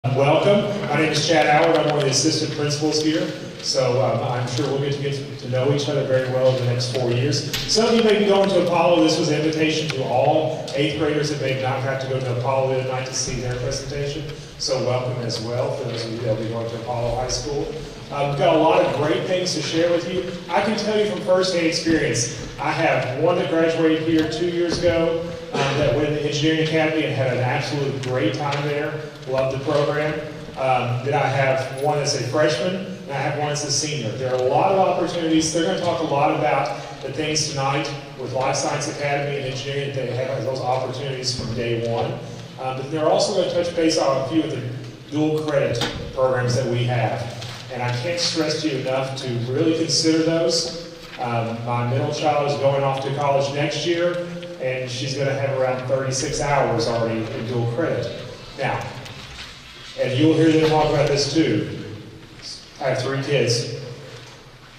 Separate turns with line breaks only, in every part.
Welcome. My name is Chad Howard. I'm one of the assistant principals here. So I'm sure we'll get to know each other very well over the next 4 years. Some of you may be going to Apollo. This was an invitation to all 8th graders that may not have to go to Apollo tonight to see their presentation. So welcome as well for those of you that will be going to Apollo High School. We've got a lot of great things to share with you. I can tell you from firsthand experience, I have one that graduated here 2 years ago that went to the Engineering Academy and had an absolute great time there. Loved the program. Then I have one that's a freshman, and I have one that's a senior. There are a lot of opportunities. They're going to talk a lot about the things tonight with Life Science Academy and engineering that they have those opportunities from day one. But they're also going to touch base on a few of the dual credit programs that we have. And I can't stress to you enough to really consider those. My middle child is going off to college next year, and she's going to have around 36 hours already in dual credit. Now, and you'll hear them talk about this too. I have 3 kids.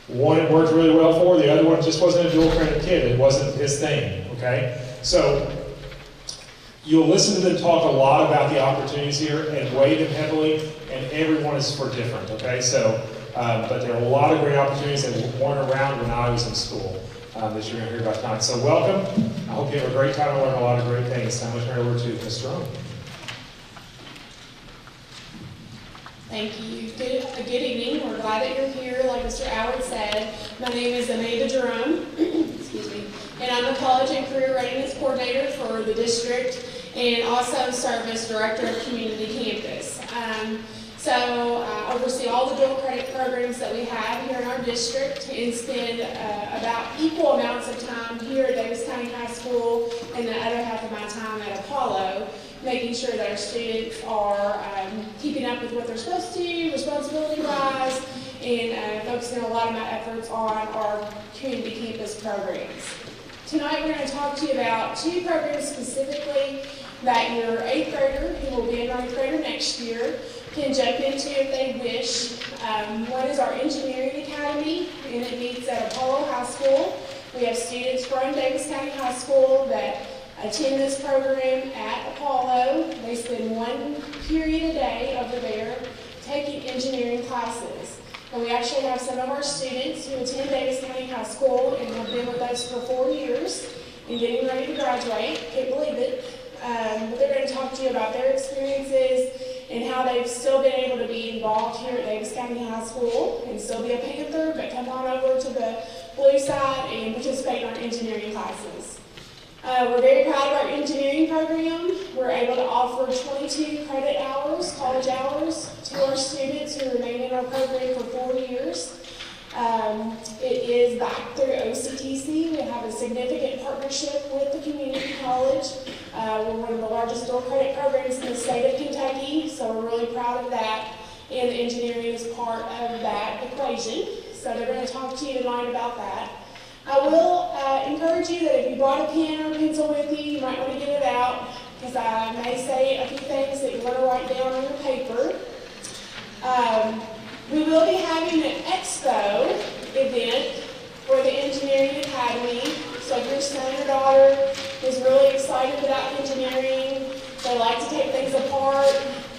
One it worked really well for, the other one just wasn't a dual credit kid. It wasn't his thing, okay? So you'll listen to them talk a lot about the opportunities here and weigh them heavily, and everyone is for different, okay? So, but there are a lot of great opportunities that weren't around when I was in school that you're going to hear about tonight. So welcome. I hope you have a great time and learn a lot of great things. Now I'm going to turn it over to Mr. Rohn.
Thank you. Good evening. We're glad that you're here. Like Mr. Howard said, my name is Amanda Jerome, excuse me, and I'm the College and Career Readiness Coordinator for the district and also serve as Director of Community Campus. So I oversee all the dual credit programs that we have here in our district and spend about equal amounts of time here at Davis County High School and the other half of my time at Apollo, making sure that our students are keeping up with what they're supposed to, responsibility-wise, and focusing a lot of my efforts on our community campus programs. Tonight we're going to talk to you about 2 programs specifically that your 8th grader, who will be a 9th grader next year, can jump into if they wish. One is our Engineering Academy, and it meets at Apollo High School. We have students from Davis County High School that attend this program at Apollo. They spend 1 period a day over there taking engineering classes. And we actually have some of our students who attend Davis County High School and have been with us for 4 years and getting ready to graduate. Can't believe it. But they're going to talk to you about their experiences and how they've still been able to be involved here at Davis County High School and still be a Panther, but come on over to the blue side and participate in our engineering classes. We're very proud of our engineering program. We're able to offer 22 credit hours, college hours, to our students who remain in our program for 4 years. It is back through OCTC. We have a significant partnership with the community college. We're one of the largest dual credit programs in the state of Kentucky, so we're really proud of that, and the engineering is part of that equation. So they're going to talk to you tonight about that. I will encourage you that if you brought a pen or a pencil with you, you might want to get it out, because I may say a few things that you want to write down on your paper. We will be having an expo event for the Engineering Academy. So if your son or daughter is really excited about engineering, they like to take things apart,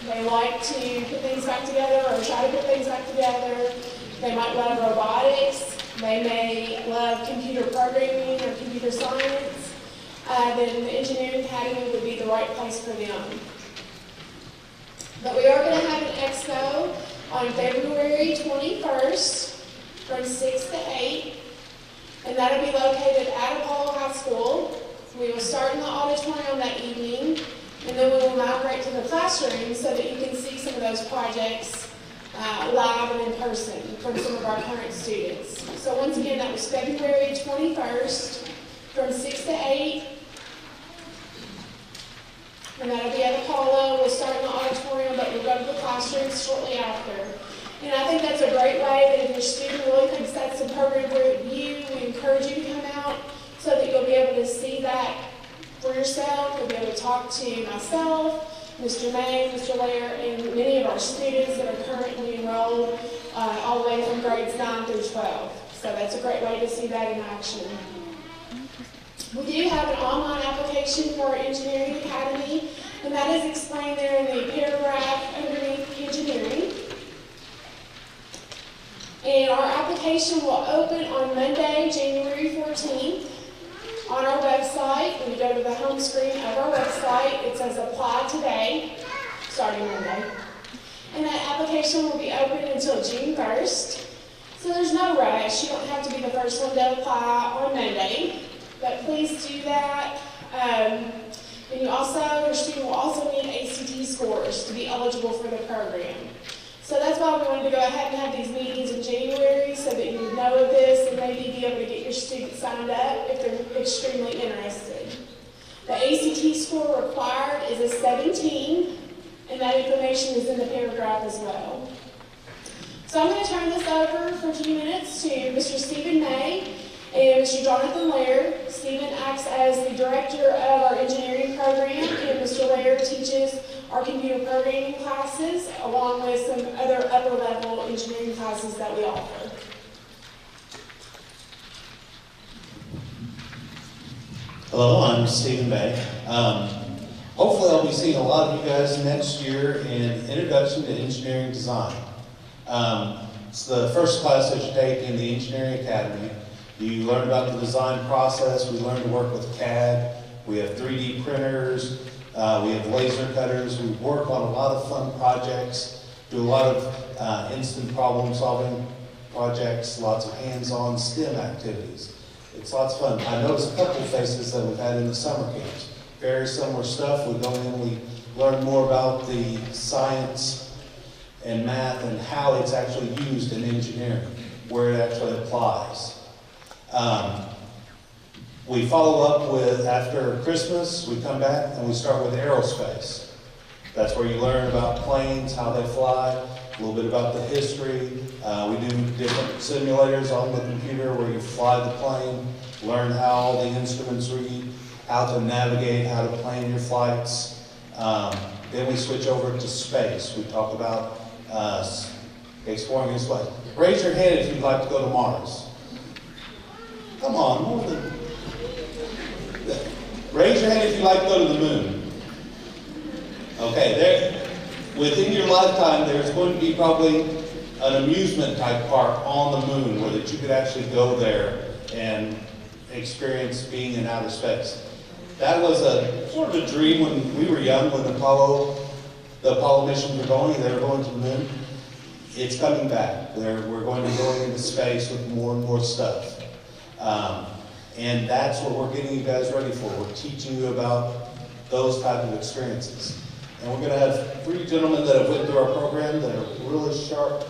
they like to put things back together or try to put things back together, they might love robotics, they may love computer programming or computer science, then the Engineering Academy would be the right place for them. But we are going to have an expo on February 21st from 6 to 8, and that'll be located at Apollo High School. We will start in the auditorium that evening, and then we will migrate to the classroom so that you can see some of those projects live and in person from some of our current students. So once again, that was February 21st from 6 to 8. And that'll be at Apollo. We'll start in the auditorium, but we'll go to the classrooms shortly after. And I think that's a great way that if your student really thinks that's the program for you, we encourage you to come out so that you'll be able to see that for yourself. You'll be able to talk to myself, Mr. May, Mr. Lair, and many of our students that are currently enrolled all the way from grades 9 through 12. So that's a great way to see that in action. We do have an online application for our Engineering Academy, and that is explained there in the paragraph underneath application will open on Monday, January 14th. On our website, when you go to the home screen of our website, it says apply today, starting Monday. And that application will be open until June 1st. So there's no rush. You don't have to be the first one to apply on Monday, but please do that. And your student will also need ACT scores to be eligible for the program. So that's why we wanted to go ahead and have these meetings in January so that you would know of this and maybe be able to get your students signed up if they're extremely interested. The ACT score required is a 17, and that information is in the paragraph as well. So I'm going to turn this over for a few minutes to Mr. Stephen May and Mr. Jonathan Laird. Stephen acts as the director of our engineering program, and Mr. Laird teaches our computer programming classes, along with some other upper-level engineering classes that we offer.
Hello, I'm Stephen May. Hopefully I'll be seeing a lot of you guys next year in Introduction to Engineering Design. It's the first class that you take in the Engineering Academy. You learn about the design process. We learn to work with CAD. We have 3D printers. We have laser cutters. We work on a lot of fun projects, do a lot of instant problem solving projects, lots of hands-on STEM activities. It's lots of fun. I noticed a couple of faces that we've had in the summer camps. Very similar stuff. We go in, we learn more about the science and math and how it's actually used in engineering, where it actually applies. We follow up with, after Christmas, we come back and we start with aerospace. That's where you learn about planes, how they fly, a little bit about the history. We do different simulators on the computer where you fly the plane, learn how all the instruments read, how to navigate, how to plan your flights. Then we switch over to space. We talk about exploring space. Raise your hand if you'd like to go to Mars. Come on, more than... Raise your hand if you'd like to go to the moon. Okay, within your lifetime, there's going to be probably an amusement type park on the moon where that you could actually go there and experience being in outer space. That was a sort of a dream when we were young, when the Apollo missions were going, they were going to the moon. It's coming back. We're going to be going into space with more and more stuff. And that's what we're getting you guys ready for. We're teaching you about those type of experiences. And we're going to have 3 gentlemen that have went through our program that are really sharp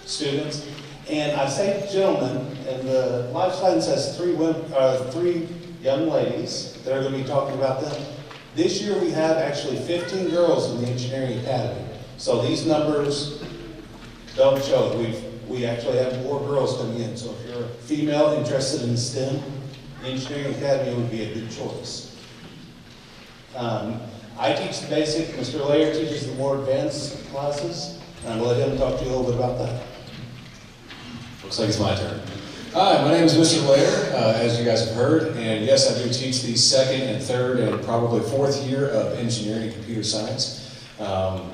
students. And I say gentlemen, and the Life Science has 3 young ladies that are going to be talking about them. This year we have actually 15 girls in the Engineering Academy. So these numbers don't show. We actually have more girls coming in. So if you're a female interested in STEM, Engineering Academy would be a good choice. I teach the basic. Mr. Laird teaches the more advanced classes. And I'm going to let him talk to you a little bit about that.
Looks like it's my turn. Hi, my name is Mr. Laird, as you guys have heard, and yes, I do teach the 2nd and 3rd and probably 4th year of engineering and computer science.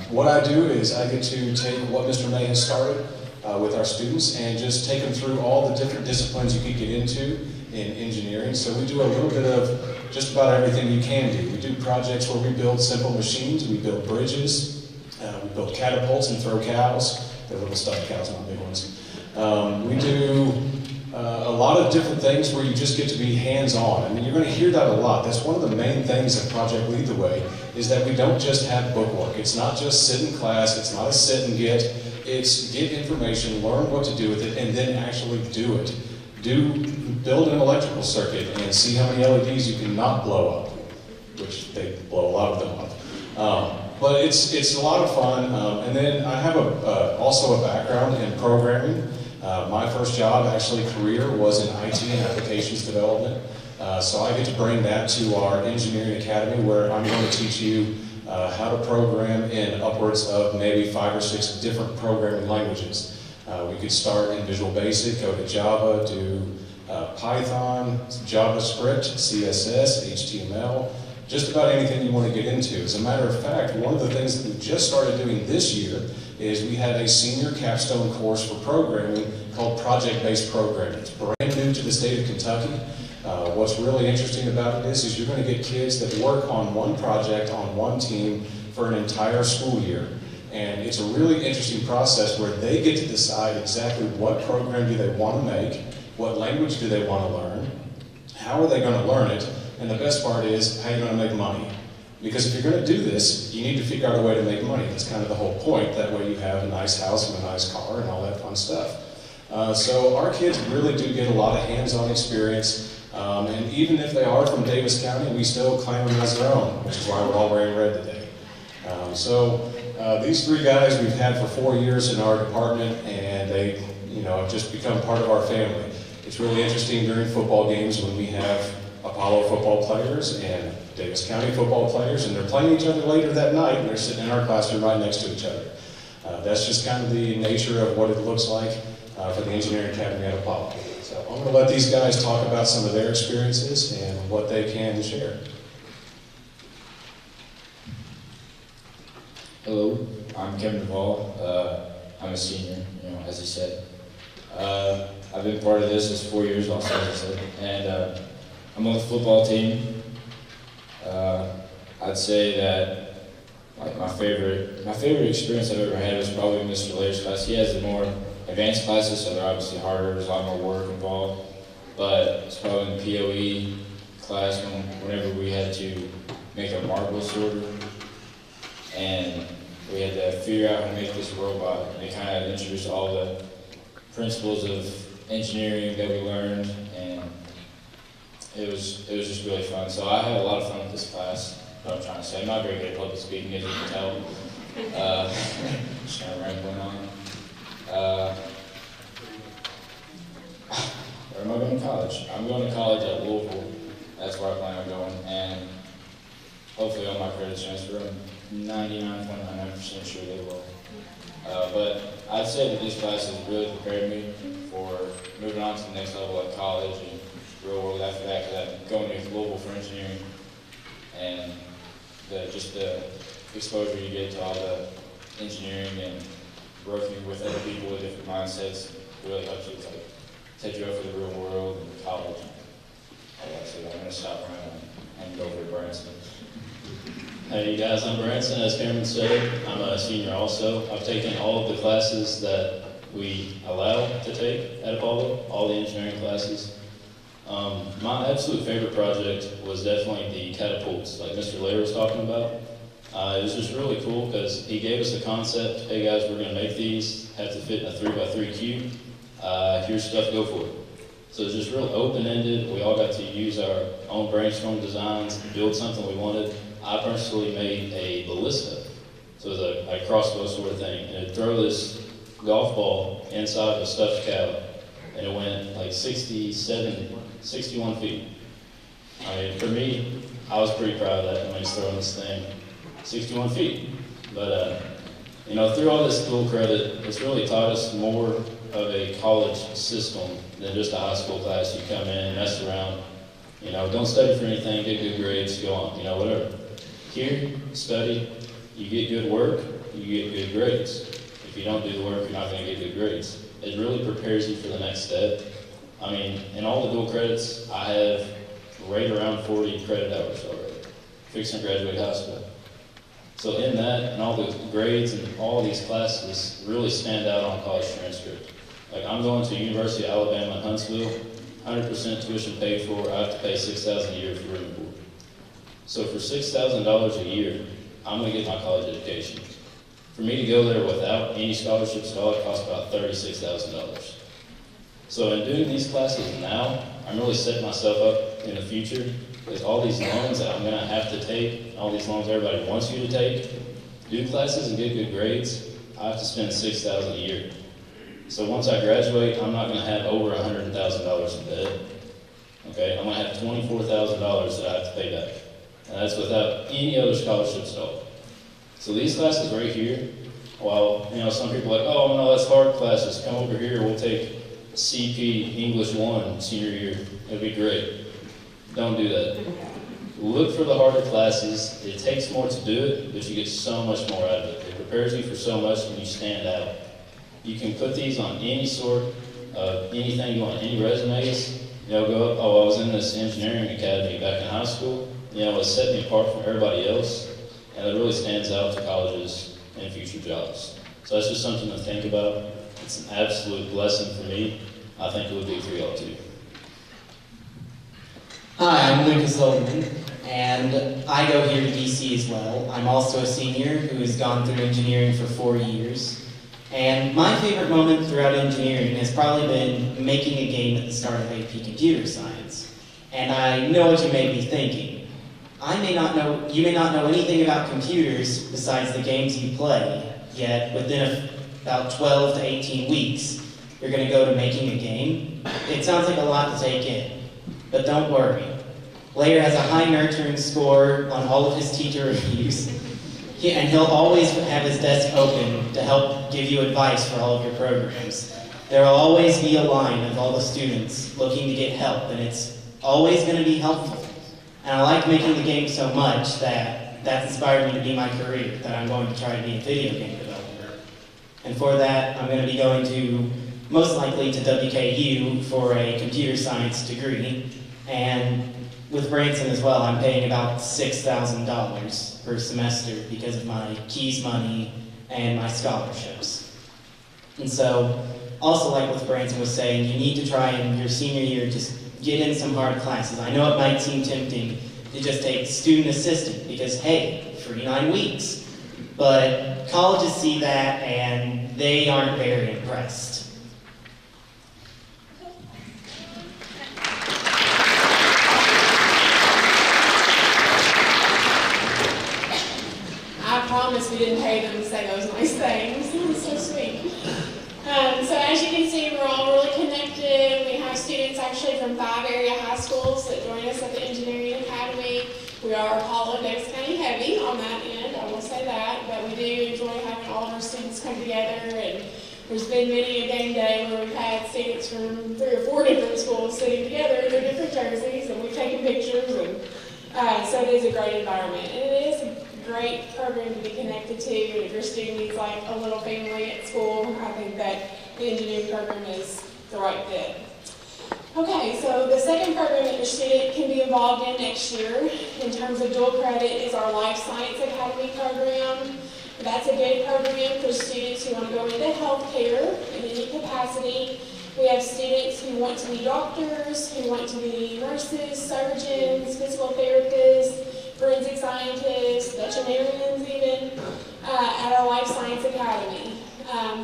What I do is I get to take what Mr. May has started with our students and just take them through all the different disciplines you could get into in engineering. So we do a little bit of just about everything you can do. We do projects where we build simple machines, we build bridges, we build catapults and throw cows. They're little stuffed cows, not big ones. We do a lot of different things where you just get to be hands-on. I mean, you're going to hear that a lot. That's one of the main things at Project Lead the Way, is that we don't just have book work. It's not just sit in class. It's not a sit and get. It's get information, learn what to do with it, and then actually do it. Build an electrical circuit and see how many LEDs you can not blow up, which they blow a lot of them up. But it's a lot of fun. And then I have also a background in programming. My first job, actually career, was in IT and applications development. So I get to bring that to our engineering academy, where I'm going to teach you how to program in upwards of maybe 5 or 6 different programming languages. We could start in Visual Basic, go to Java, do Python, JavaScript, CSS, HTML, just about anything you want to get into. As a matter of fact, one of the things that we just started doing this year is we have a senior capstone course for programming called project-based programming. It's brand new to the state of Kentucky. What's really interesting about it is you're going to get kids that work on one project on one team for an entire school year. And it's a really interesting process where they get to decide exactly what program do they want to make, what language do they want to learn, how are they going to learn it, and the best part is how you're going to make money. Because if you're going to do this, you need to figure out a way to make money. That's kind of the whole point. That way you have a nice house and a nice car and all that fun stuff. So our kids really do get a lot of hands-on experience. And even if they are from Davis County, we still claim them as their own, which is why we're all wearing red today. These three guys we've had for 4 years in our department, and they, have just become part of our family. It's really interesting during football games when we have Apollo football players and Davis County football players, and they're playing each other later that night, and they're sitting in our classroom right next to each other. That's just kind of the nature of what it looks like for the Engineering Academy at Apollo. So I'm going to let these guys talk about some of their experiences and what they can share.
Hello, I'm Kevin Duvall. I'm a senior, as he said. I've been part of this 4 years also, as I said, and I'm on the football team. I'd say that my favorite experience I've ever had was probably Mr. Lair's class. He has the more advanced classes, so they're obviously harder. There's a lot more work involved. But it's probably in the POE class whenever we had to make a marble sorter, and we had to figure out how to make this robot. And they kind of introduced all the principles of engineering that we learned, and it was just really fun. So I had a lot of fun with this class. What I'm trying to say, I'm not very good at public speaking, as you can tell. Just kind of rambling on. Where am I going to college? I'm going to college at Louisville. That's where I plan on going, and hopefully all my credits transfer. I'm 99.99% sure they will. But I'd say that these classes really prepared me for moving on to the next level at college and real world after that, because I'm going to Louisville for engineering, and just the exposure you get to all the engineering and working with other people with different mindsets really helps you set you up for the real world and college. So I'm going to stop around and go over to Branson.
Hey guys, I'm Branson. As Cameron said, I'm a senior also. I've taken all of the classes that we allow to take at Apollo, all the engineering classes. My absolute favorite project was definitely the catapults, like Mr. Lair was talking about. It was just really cool because he gave us the concept, hey guys, we're going to make these, have to fit in a 3x3 cube. Here's stuff, go for it. So it was just real open-ended. We all got to use our own brainstorm designs, build something we wanted. I personally made a ballista. So it was a crossbow sort of thing. And it'd throw this golf ball inside of a stuffed cow, and it went like 61 feet. I mean, for me, I was pretty proud of that when I was throwing this thing 61 feet. But, through all this dual credit, it's really taught us more of a college system than just a high school class. You come in, mess around, don't study for anything, get good grades, go on, whatever. Here, study, you get good work, you get good grades. If you don't do the work, you're not going to get good grades. It really prepares you for the next step. I mean, in all the dual credits, I have right around 40 credit hours already, fixing to graduate high school. So in that, and all the grades and all these classes really stand out on college transcript. Like, I'm going to University of Alabama in Huntsville, 100% tuition paid for. I have to pay $6,000 a year for room and board. So for $6,000 a year, I'm going to get my college education. For me to go there without any scholarships at all, it costs about $36,000. So in doing these classes now, I'm really setting myself up in the future, because all these loans that I'm going to have to take, all these loans everybody wants you to take, do classes and get good grades, I have to spend $6,000 a year. So once I graduate, I'm not going to have over $100,000 in debt. Okay, I'm going to have $24,000 that I have to pay back. And that's without any other scholarships at all. So these classes right here, while some people are like, oh no, that's hard classes, come over here, we'll take CP English 1 senior year, it'll be great. Don't do that. Look for the harder classes. It takes more to do it, but you get so much more out of it. It prepares you for so much when you stand out. You can put these on any sort of anything you want, any resumes. Go up, oh, I was in this engineering academy back in high school. It set me apart from everybody else, and it really stands out to colleges and future jobs. So that's just something to think about. It's an absolute blessing for me. I think it would be for y'all too.
Hi, I'm Lucas Logan, and I go here to DC as well. I'm also a senior who has gone through engineering for 4 years. And my favorite moment throughout engineering has probably been making a game at the start of AP Computer Science. And I know what you may be thinking. You may not know anything about computers besides the games you play, yet within about 12 to 18 weeks, you're going to go to making a game. It sounds like a lot to take in, but don't worry. Lair has a high nurturing score on all of his teacher reviews. And he'll always have his desk open to help give you advice for all of your programs. There will always be a line of all the students looking to get help, and it's always going to be helpful. And I like making the game so much that that's inspired me to be my career, that I'm going to try to be a video game developer. And for that, I'm going to be going to, most likely to WKU for a computer science degree. And with Branson as well, I'm paying about $6,000 per semester because of my Keys money and my scholarships. And so, also like what Branson was saying, you need to try in your senior year just get in some hard classes. I know it might seem tempting to just take student assistant because, hey, free 9 weeks. But colleges see that and they aren't very impressed.
I promise we didn't pay them to say those nice things. It's so sweet. So as you can see, we're all really connected. We have students actually from 5 area high schools that join us at the Engineering Academy. We are Apollo-Davis County heavy on that end, I will say that, but we do enjoy having all of our students come together, and there's been many a game day where we've had students from 3 or 4 different schools sitting together in their different jerseys, and we've taken pictures, and so it is a great environment. And it is a great program to be connected to, and if your student needs like a little family at school, I think that the engineering program is the right fit. Okay, so the second program that your student can be involved in next year in terms of dual credit is our Life Science Academy program. That's a good program for students who want to go into healthcare in any capacity. We have students who want to be doctors, who want to be nurses, surgeons, physical therapists, forensic scientists, veterinarians even, at our Life Science Academy.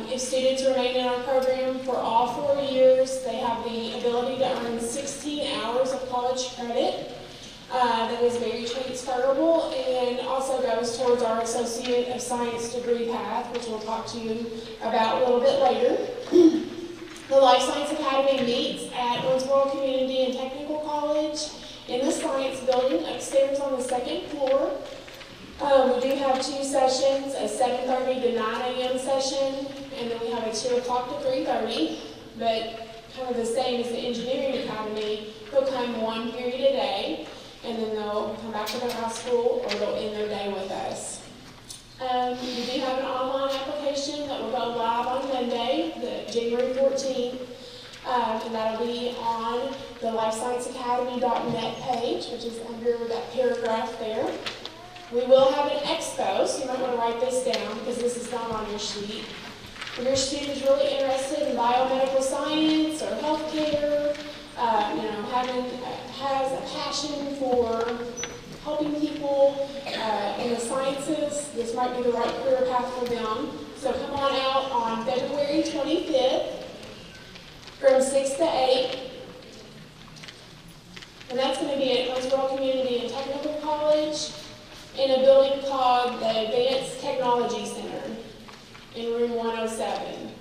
If students remain in our program for all 4 years, they have the ability to earn 16 hours of college credit. That is very transferable and also goes towards our Associate of Science degree path, which we'll talk to you about a little bit later. The Life Science Academy meets at Owensboro Community and Technical College in the Science Building upstairs on the 2nd floor. We do have 2 sessions, a 7:30 to 9 a.m. session, and then we have a 2 o'clock to 3:30, but kind of the same as the Engineering Academy. They'll come 1 period a day, and then they'll come back to their high school or they'll end their day with us. We do have an online application that will go live on Monday, January 14th, and that'll be on the lifescienceacademy.net page, which is under that paragraph there. We will have an expo, so you might want to write this down because this is not on your sheet. If your student is really interested in biomedical science or healthcare, has a passion for helping people in the sciences, this might be the right career path for them. So come on out on February 25th from 6 to 8. And that's going to be at Owensboro Community and Technical College in a building called the Advanced Technology Center in room 107.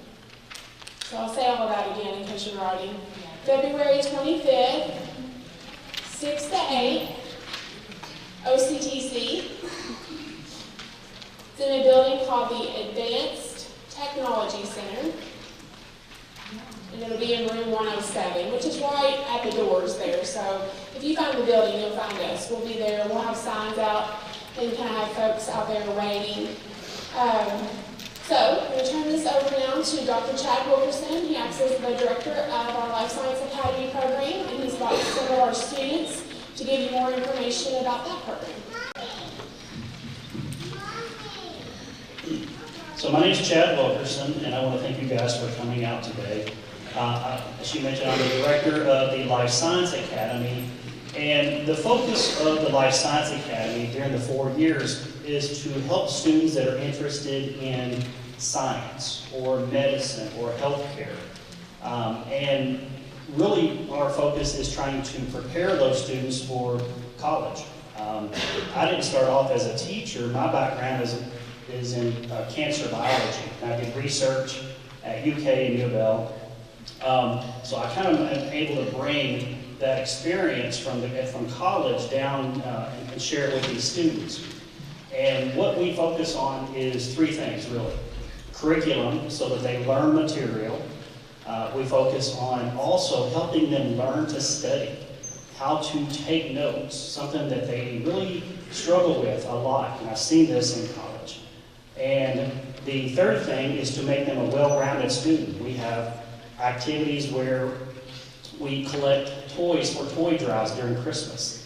So I'll say all of that again in case you're writing. February 25th, 6 to 8, OCTC. It's in a building called the Advanced Technology Center. And it'll be in room 107, which is right at the doors there. So if you find the building, you'll find us. We'll be there. We'll have signs out and kind of have folks out there waiting. So, I'm going to turn this over now to Dr. Chad Wilkerson. He acts as the director of our Life Science Academy program, and he's brought some of our students to give you more information about that program.
So my name is Chad Wilkerson, and I want to thank you guys for coming out today. As she mentioned, I'm the director of the Life Science Academy, and the focus of the Life Science Academy during the 4 years is to help students that are interested in science or medicine or healthcare. And really our focus is trying to prepare those students for college. I didn't start off as a teacher. My background is in cancer biology. I did research at UK and U of L. So I kind of am able to bring that experience from college down and share it with these students. And what we focus on is 3 things, really. Curriculum, so that they learn material. We focus on also helping them learn to study, how to take notes, something that they really struggle with a lot, and I've seen this in college. And the third thing is to make them a well-rounded student. We have activities where we collect toys for toy drives during Christmas.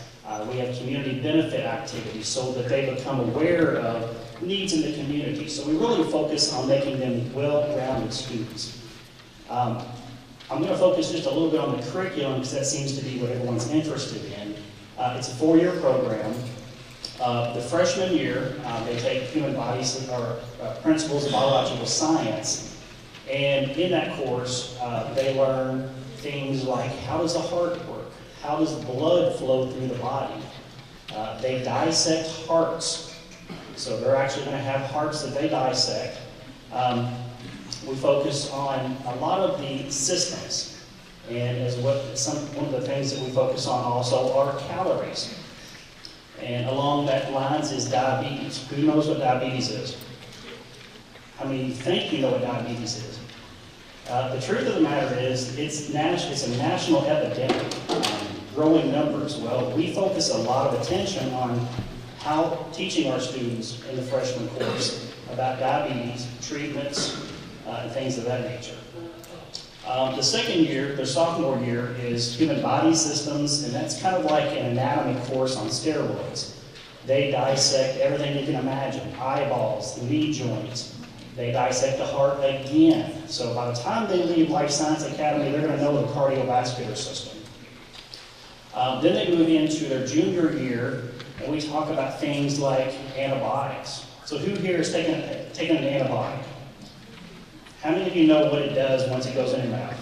We have community benefit activities so that they become aware of needs in the community. So we really focus on making them well-rounded students. I'm going to focus just a little bit on the curriculum because that seems to be what everyone's interested in. It's a 4-year program. The freshman year, they take human bodies or principles of biological science. And in that course, they learn things like how does the heart work? How does blood flow through the body? They dissect hearts. So they're actually going to have hearts that they dissect. We focus on a lot of the systems. And one of the things that we focus on also are calories. And along that lines is diabetes. Who knows what diabetes is? How many of you think you know what diabetes is? The truth of the matter is it's a national epidemic, growing numbers. Well, we focus a lot of attention on how teaching our students in the freshman course about diabetes, treatments, and things of that nature. The second year, the sophomore year, is human body systems, and that's kind of like an anatomy course on steroids. They dissect everything you can imagine, eyeballs, the knee joints. They dissect the heart again. So by the time they leave Life Science Academy, they're going to know the cardiovascular system. Then they move into their junior year, and we talk about things like antibiotics. So who here is taking an antibiotic? How many of you know what it does once it goes in your mouth?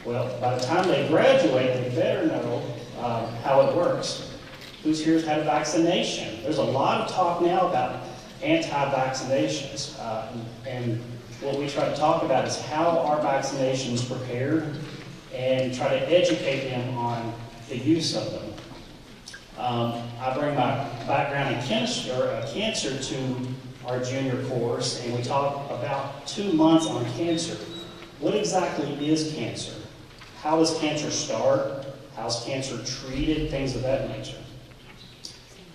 Well, by the time they graduate, they better know how it works. Who's here's had a vaccination? There's a lot of talk now about anti-vaccinations. And what we try to talk about is how are vaccinations prepared and try to educate them on the use of them. I bring my background in cancer to our junior course, and we talk about 2 months on cancer. What exactly is cancer? How does cancer start? How's cancer treated? Things of that nature.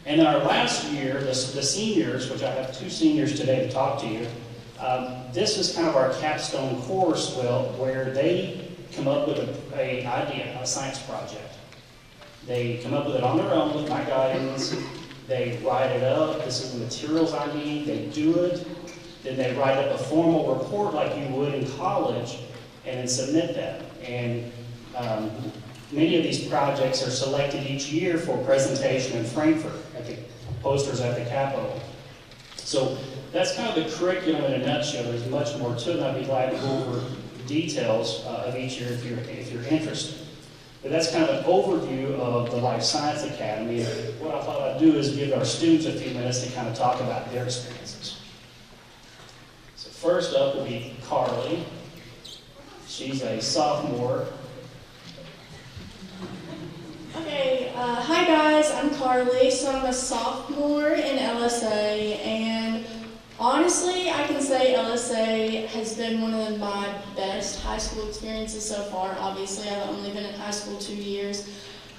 And then our last year, the seniors, which I have 2 seniors today to talk to you, this is kind of our capstone course, where they come up with an idea, a science project. They come up with it on their own with my guidance. They write it up. This is the materials I need. They do it. Then they write up a formal report like you would in college and then submit that. And many of these projects are selected each year for presentation in Frankfurt at the posters at the Capitol. So that's kind of the curriculum in a nutshell. There's much more to it, and I'd be glad to go over details of each year if you're interested. But that's kind of an overview of the Life Science Academy. What I thought I'd do is give our students a few minutes to kind of talk about their experiences. So first up will be Carly. She's a sophomore.
Okay, hi guys, I'm Carly. So I'm a sophomore in LSA, and honestly, I can say LSA has been one of my best high school experiences so far. Obviously, I've only been in high school 2 years,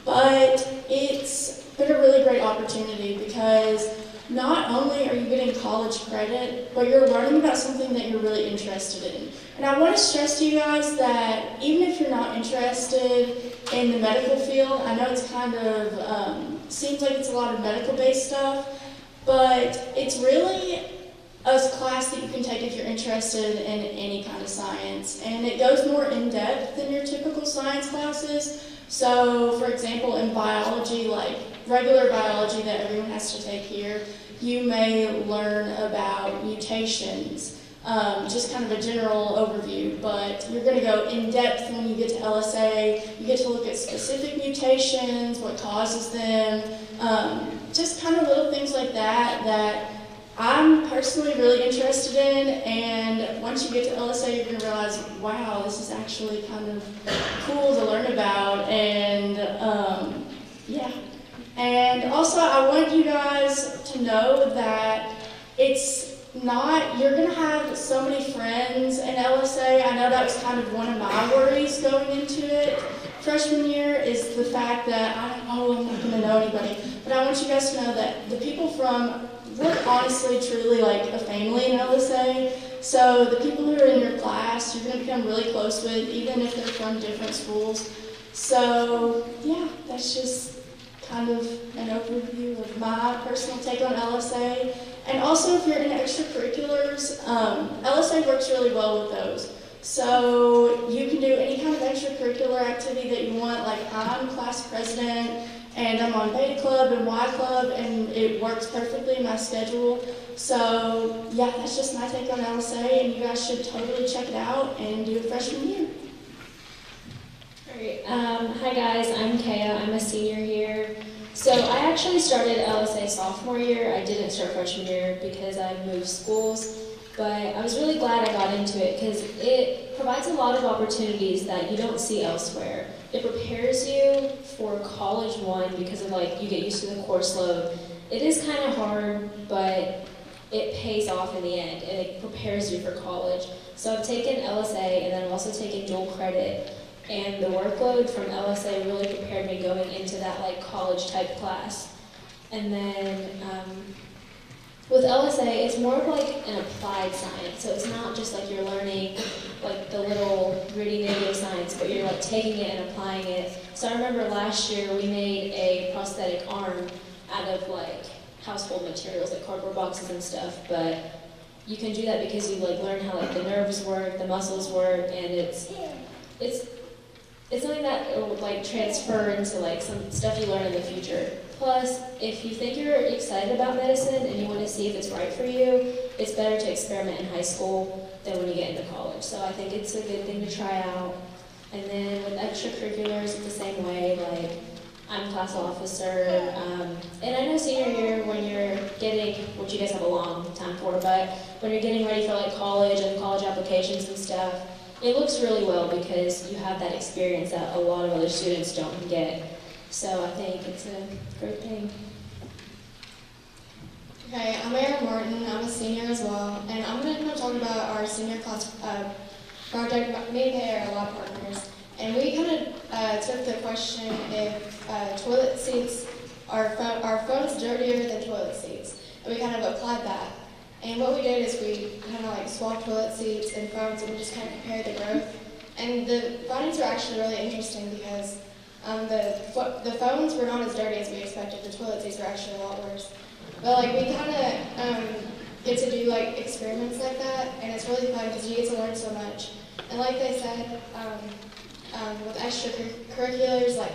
but it's been a really great opportunity because not only are you getting college credit, but you're learning about something that you're really interested in. And I want to stress to you guys that even if you're not interested in the medical field, I know it's kind of, seems like it's a lot of medical-based stuff, but it's really a class that you can take if you're interested in any kind of science. And it goes more in-depth than your typical science classes. So, for example, in biology, like regular biology that everyone has to take here, you may learn about mutations, just kind of a general overview, but you're going to go in depth when you get to LSA. You get to look at specific mutations, what causes them, just kind of little things like that that I'm personally really interested in, and once you get to LSA, you're going to realize, wow, this is actually kind of cool to learn about, and yeah. And also, I want you guys to know that it's not, you're going to have so many friends in LSA. I know that was kind of one of my worries going into it. Freshman year is the fact that I'm not going to know anybody. But I want you guys to know that the people we're honestly, truly like a family in LSA. So the people who are in your class, you're going to become really close with, even if they're from different schools. So yeah, that's just kind of an overview of my personal take on LSA. And also, if you're in extracurriculars, LSA works really well with those. So you can do any kind of extracurricular activity that you want. Like I'm class president, and I'm on Beta Club and Y Club, and it works perfectly in my schedule. So yeah, that's just my take on LSA, and you guys should totally check it out and do a freshman year.
Alright, hi guys, I'm Kaya, I'm a senior here. So I actually started LSA sophomore year. I didn't start freshman year because I moved schools, but I was really glad I got into it because it provides a lot of opportunities that you don't see elsewhere. It prepares you for college one because of like you get used to the course load. It is kind of hard, but it pays off in the end and it prepares you for college. So I've taken LSA and then I've also taken dual credit, and the workload from LSA really prepared me going into that like college type class. And then with LSA, it's more of like an applied science. So it's not just like you're learning like the little gritty nitty of science, but you're like taking it and applying it. So I remember last year we made a prosthetic arm out of like household materials, like cardboard boxes and stuff. But you can do that because you like learn how like the nerves work, the muscles work, and it's something that will like transfer into like some stuff you learn in the future. Plus, if you think you're excited about medicine and you want to see if it's right for you, it's better to experiment in high school than when you get into college. So I think it's a good thing to try out. And then with extracurriculars, it's the same way. Like, I'm class officer, and I know senior year when you're getting, which you guys have a long time for, but when you're getting ready for like college and college applications and stuff, it looks really well because you have that experience that a lot of other students don't get. So I think it's a great thing.
Okay, I'm Erin Martin. I'm a senior as well, and I'm going to talk about our senior class project. Me and Kay are a lot of partners, and we kind of took the question if toilet seats are phones dirtier than toilet seats, and we kind of applied that. And what we did is we kind of like swapped toilet seats and phones, and we just kind of compared the growth. And the findings were actually really interesting because the phones were not as dirty as we expected. The toilet seats were actually a lot worse. But like we kind of get to do like experiments like that, and it's really fun because you get to learn so much. And like they said, with extracurriculars, like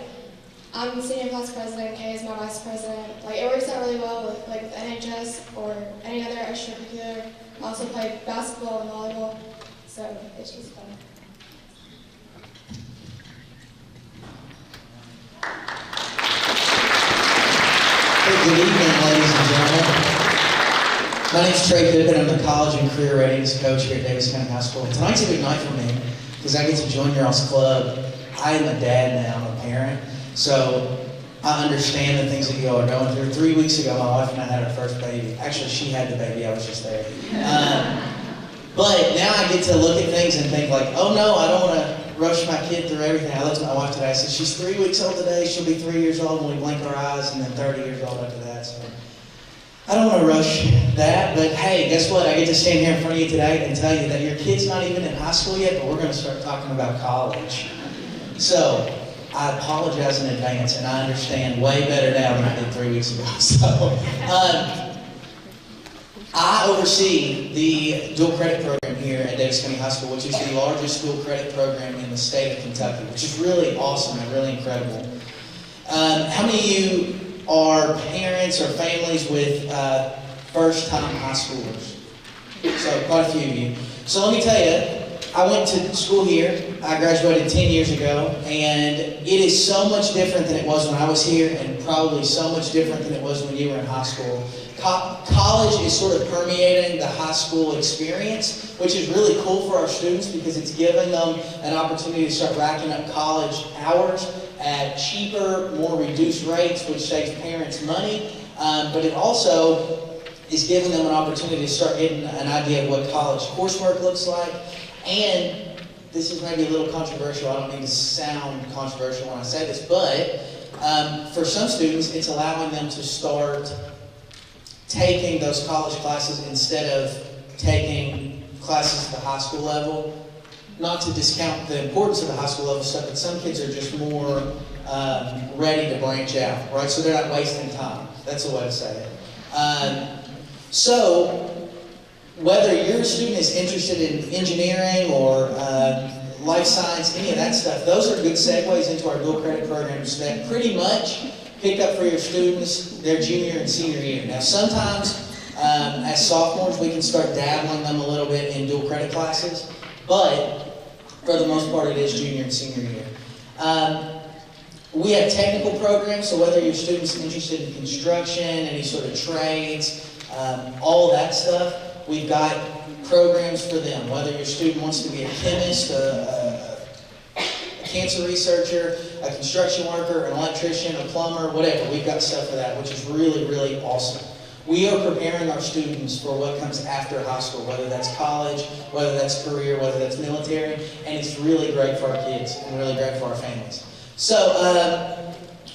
I'm the senior class president, Kay is my vice president. Like it works out really well with like with NHS or any other extracurricular. I also play basketball and volleyball, so it's just fun.
Hey, good evening, ladies and gentlemen. My name is Trey Pippin. I'm the College and Career Readiness Coach here at Davis County High School. Tonight's a big night for me because I get to join your all's club. I am a dad now, I'm a parent, so I understand the things that you all are going through. 3 weeks ago, my wife and I had our first baby. Actually, she had the baby, I was just there. But now I get to look at things and think like, oh no, I don't want to rush my kid through everything. I looked at my wife today, I said, she's 3 weeks old today, she'll be 3 years old when we blink our eyes, and then 30 years old after that. So I don't want to rush that, but hey, guess what? I get to stand here in front of you today and tell you that your kid's not even in high school yet, but we're going to start talking about college. So, I apologize in advance, and I understand way better now than I did 3 weeks ago. So, I oversee the dual credit program here at Davis County High School, which is the largest dual credit program in the state of Kentucky, which is really awesome and really incredible. How many of you are parents or families with first-time high schoolers? So quite a few of you. So let me tell you, I went to school here. I graduated 10 years ago, and it is so much different than it was when I was here, and probably so much different than it was when you were in high school. College is sort of permeating the high school experience, which is really cool for our students because it's giving them an opportunity to start racking up college hours at cheaper, more reduced rates, which saves parents money, but it also is giving them an opportunity to start getting an idea of what college coursework looks like. And this is maybe a little controversial. I don't mean to sound controversial when I say this, but for some students, it's allowing them to start taking those college classes instead of taking classes at the high school level. Not to discount the importance of the high school level stuff, but some kids are just more ready to branch out, right? So they're not wasting time. That's the way to say it. So whether your student is interested in engineering or life science, any of that stuff, those are good segues into our dual credit programs that pretty much pick up for your students their junior and senior year. Now sometimes as sophomores we can start dabbling them a little bit in dual credit classes, but for the most part it is junior and senior year. We have technical programs, so whether your student's interested in construction, any sort of trades, all that stuff, we've got programs for them. Whether your student wants to be a chemist, a cancer researcher, a construction worker, an electrician, a plumber, whatever, we've got stuff for that, which is really, really awesome. We are preparing our students for what comes after high school, whether that's college, whether that's career, whether that's military, and it's really great for our kids and really great for our families. So,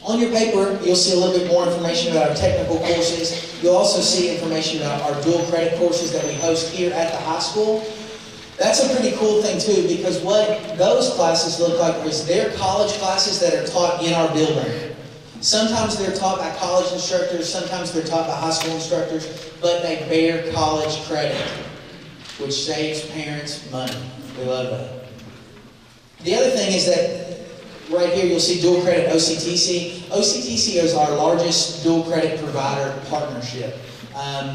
on your paper, you'll see a little bit more information about our technical courses. You'll also see information about our dual credit courses that we host here at the high school. That's a pretty cool thing too, because what those classes look like is they're college classes that are taught in our building. Sometimes they're taught by college instructors, sometimes they're taught by high school instructors, but they bear college credit, which saves parents money. We love that. The other thing is that right here you'll see dual credit OCTC. OCTC is our largest dual credit provider partnership.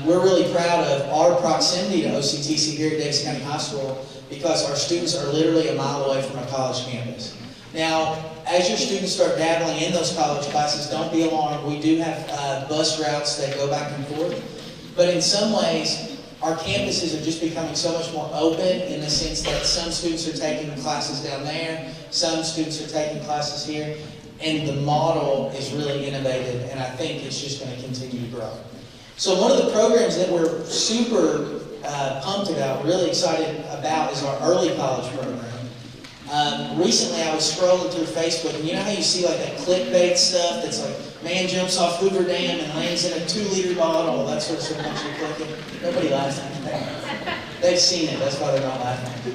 We're really proud of our proximity to OCTC here at Davis County High School because our students are literally a mile away from a college campus. Now, as your students start dabbling in those college classes, don't be alarmed. We do have bus routes that go back and forth. But in some ways, our campuses are just becoming so much more open in the sense that some students are taking classes down there, some students are taking classes here, and the model is really innovative, and I think it's just going to continue to grow. So one of the programs that we're super pumped about, really excited about, is our early college program. Recently I was scrolling through Facebook, and you know how you see like that clickbait stuff that's like, man jumps off Hoover Dam and lands in a 2-liter bottle, that sort of stuff once you're clicking. Nobody laughs at that. They've seen it, that's why they're not laughing.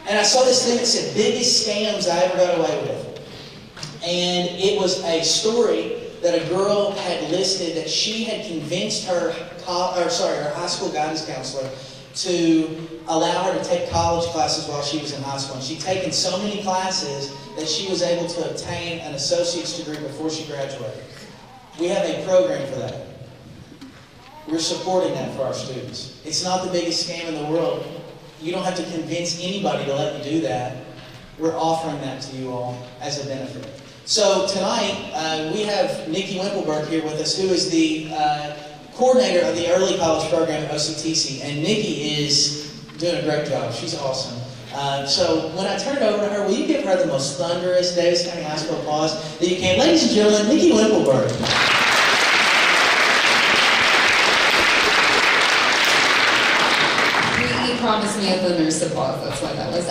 And I saw this thing that said, biggest scams I ever got away with. And it was a story that a girl had listed that she had convinced her high school guidance counselor to allow her to take college classes while she was in high school. And she'd taken so many classes that she was able to obtain an associate's degree before she graduated. We have a program for that. We're supporting that for our students. It's not the biggest scam in the world. You don't have to convince anybody to let you do that. We're offering that to you all as a benefit. So tonight, we have Nikki Wimpelberg here with us, who is the coordinator of the early college program at OCTC. And Nikki is doing a great job. She's awesome. So when I turn it over to her, will you give her the most thunderous Davis County High School applause that you can? Ladies and gentlemen, Nikki Wimpelberg.
He promised me a thunderous applause, that's why that was.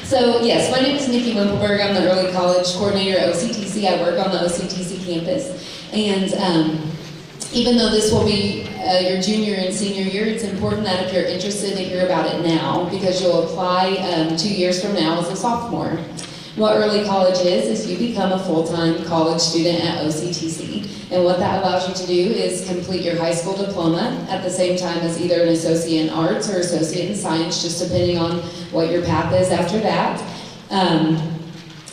So yes, my name is Nikki Wimpelberg. I'm the early college coordinator at OCTC. I work on the OCTC campus. And Even though this will be your junior and senior year, it's important that if you're interested to hear about it now, because you'll apply 2 years from now as a sophomore. What early college is you become a full-time college student at OCTC. And what that allows you to do is complete your high school diploma at the same time as either an associate in arts or associate in science, just depending on what your path is after that.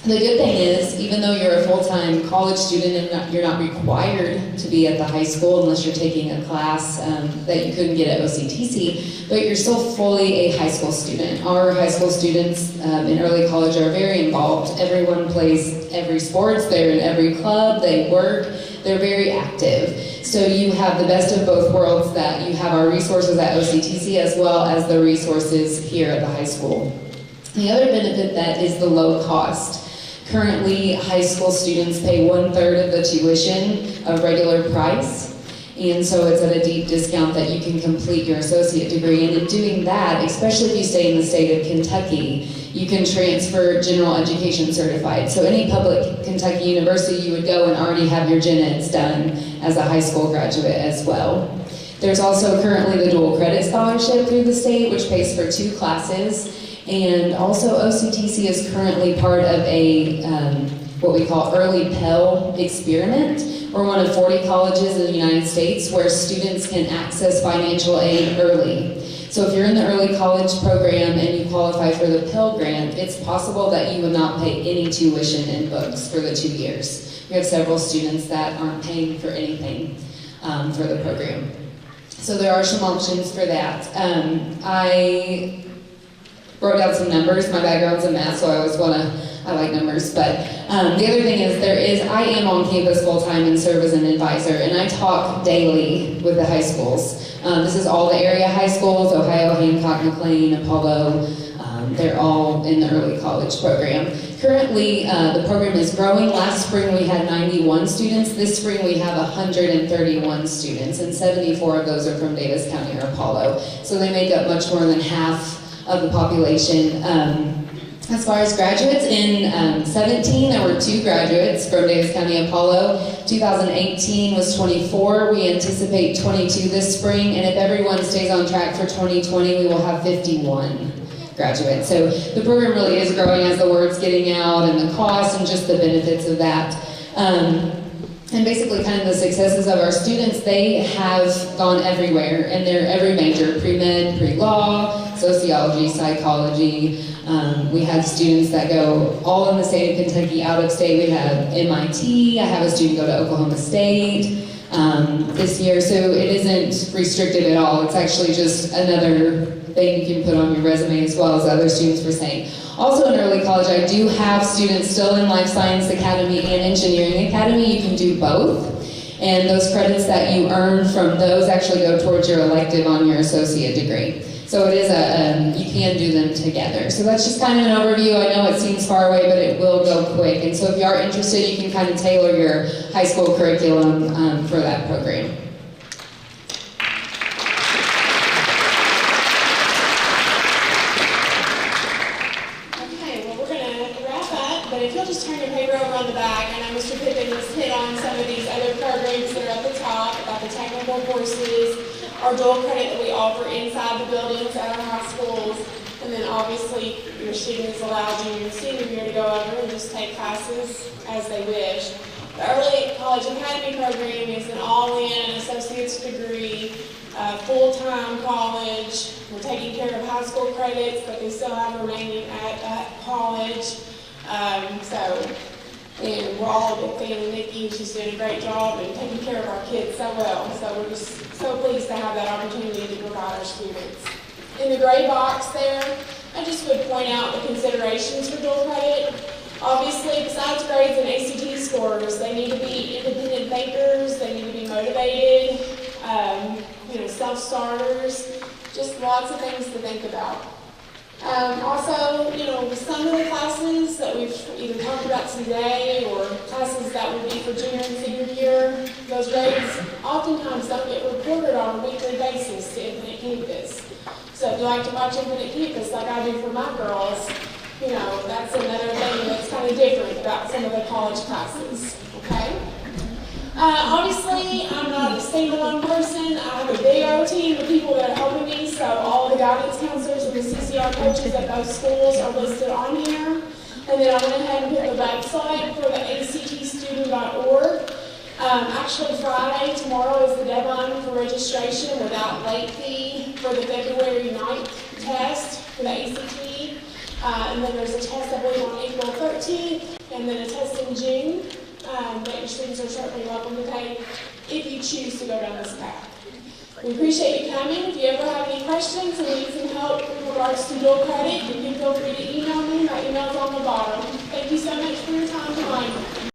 The good thing is, even though you're a full-time college student and you're not required to be at the high school unless you're taking a class that you couldn't get at OCTC, but you're still fully a high school student. Our high school students in early college are very involved. Everyone plays every sports, they're in every club, they work, they're very active. So you have the best of both worlds, that you have our resources at OCTC as well as the resources here at the high school. The other benefit that is the low cost. Currently, high school students pay 1/3 of the tuition of regular price, and so it's at a deep discount that you can complete your associate degree. And in doing that, especially if you stay in the state of Kentucky, you can transfer general education certified. So any public Kentucky university, you would go and already have your gen eds done as a high school graduate as well. There's also currently the dual credit scholarship through the state, which pays for 2 classes. And also OCTC is currently part of a what we call early Pell experiment. We're one of 40 colleges in the United States where students can access financial aid early. So if you're in the early college program and you qualify for the Pell Grant, it's possible that you would not pay any tuition and books for the 2 years. We have several students that aren't paying for anything for the program. So there are some options for that. I wrote down some numbers. My background's in math, so I like numbers. But the other thing is I am on campus full-time and serve as an advisor, and I talk daily with the high schools. This is all the area high schools: Ohio, Hancock, McLean, Apollo. They're all in the early college program. Currently, the program is growing. Last spring we had 91 students. This spring we have 131 students, and 74 of those are from Davis County or Apollo. So they make up much more than half of the population. As far as graduates, in 17 there were 2 graduates from Davis County Apollo. 2018 was 24. We anticipate 22 this spring, and if everyone stays on track for 2020, we will have 51 graduates. So the program really is growing as the word's getting out, and the cost and just the benefits of that. And basically kind of the successes of our students, they have gone everywhere, and they're every major: pre-med, pre-law, sociology, psychology. We have students that go all in the state of Kentucky, out of state. We have MIT. I have a student go to Oklahoma State this year, so it isn't restricted at all. It's actually just another thing you can put on your resume, as well as other students were saying. Also in early college, I do have students still in Life Science Academy and Engineering Academy. You can do both. And those credits that you earn from those actually go towards your elective on your associate degree. So it is you can do them together. So that's just kind of an overview. I know it seems far away, but it will go quick. And so if you are interested, you can kind of tailor your high school curriculum for that program.
Okay, well, we're going to wrap up, but if you'll just turn your paper over on the back, I know Mr. Pippin has hit on some of these other programs that are at the top about the technical courses, our dual credit that we offer inside the buildings at our high schools, and then obviously your students allow junior and senior year to go over and just take classes as they wish. The Early College Academy program is an all-in associate's degree, full-time college. We're taking care of high school credits, but they still have remaining at college. And we're all a big fan of Nikki. She's doing a great job and taking care of our kids so well. So we're just so pleased to have that opportunity to provide our students. In the gray box there, I just would point out the considerations for dual credit. Obviously, besides grades and ACT scores, they need to be independent thinkers, they need to be motivated, self-starters, just lots of things to think about. Also, some of the classes that we've either talked about today or classes that would be for junior and senior year, those grades oftentimes don't get reported on a weekly basis to Infinite Campus. So if you like to watch Infinite Campus like I do for my girls, that's another thing that's kind of different about some of the college classes, okay? Obviously, I'm not a standalone person. I have a big old team of people that are helping me, so all the guidance counselors and the CCR coaches at both schools are listed on here. And then I went ahead and put the website for the actstudent.org. Actually, Friday, tomorrow is the deadline for registration without late fee for the February 9th test for the ACT. And then there's a test, I believe, on April 13th, and then a test in June. That your students are certainly welcome to take if you choose to go down this path. We appreciate you coming. If you ever have any questions and need some help in regards to dual credit, you can feel free to email me. My email's on the bottom. Thank you so much for your time tonight.